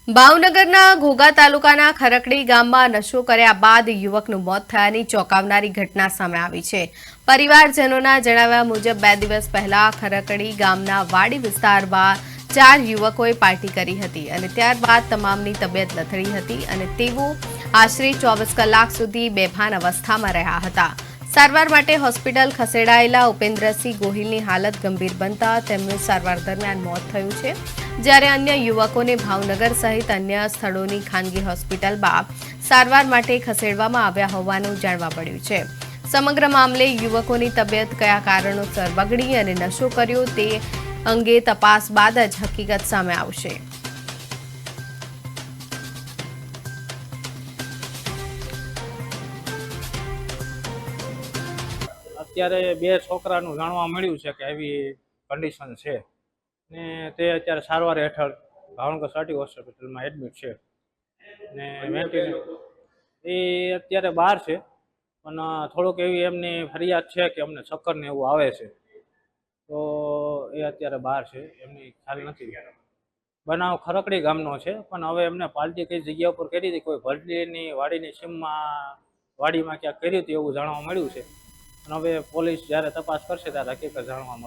ભાવનગરના ઘોઘા તાલુકાના ખરકડી ગામમાં નશો કર્યા બાદ યુવકનું મોત થયાની ચોંકાવનારી ઘટના સામે આવી છે। પરિવારજનોના જણાવ્યા મુજબ 2 દિવસ પહેલા ખરકડી ગામના વાડી વિસ્તારમાં 4 યુવકોએ પાર્ટી કરી હતી અને ત્યારબાદ તમામની તબિયત લથડી હતી અને તેઓ આશરે 24 કલાક સુધી બેભાન અવસ્થામાં રહ્યા હતા। સારવાર માટે હોસ્પિટલ ખસેડાયેલા ઉપેન્દ્રસિંહ ગોહિલની હાલત ગંભીર બનતા તેમનું સારવાર દરમિયાન મોત થયું છે, જ્યારે અન્ય યુવકોને ભાવનગર સહિત અન્ય સ્થળોની ખાનગી હોસ્પિટલમાં સારવાર માટે ખસેડવામાં આવ્યા હોવાનું જાણવા મળ્યું છે। સમગ્ર મામલે યુવકોની તબિયત કયા કારણોસર બગડી અને નશો કર્યો તે અંગે તપાસ બાદ જ હકીકત સામે આવશે। અત્યારે બે છોકરાનું જાણવા મળ્યું છે કે આવી કન્ડિશન છે ને તે અત્યારે સારવાર હેઠળ ભાવનગર સાટી હોસ્પિટલમાં એડમિટ છે ને વેન્ટિલેટર એ અત્યારે બહાર છે, પણ થોડુંક એવી એમની ફરિયાદ છે કે અમને ચક્કર ને એવું આવે છે, તો એ અત્યારે બહાર છે, એમની ખ્યાલ નથી। બનાવ ખરકડી ગામનો છે, પણ હવે એમને પાર્ટી કઈ જગ્યા ઉપર કરી હતી, કોઈ ભરતીની વાડીની સીમમાં વાડીમાં ક્યાંક કરી હતી એવું જાણવા મળ્યું છે। અને હવે પોલીસ જ્યારે તપાસ કરશે ત્યારે હકીકત જાણવા મળશે।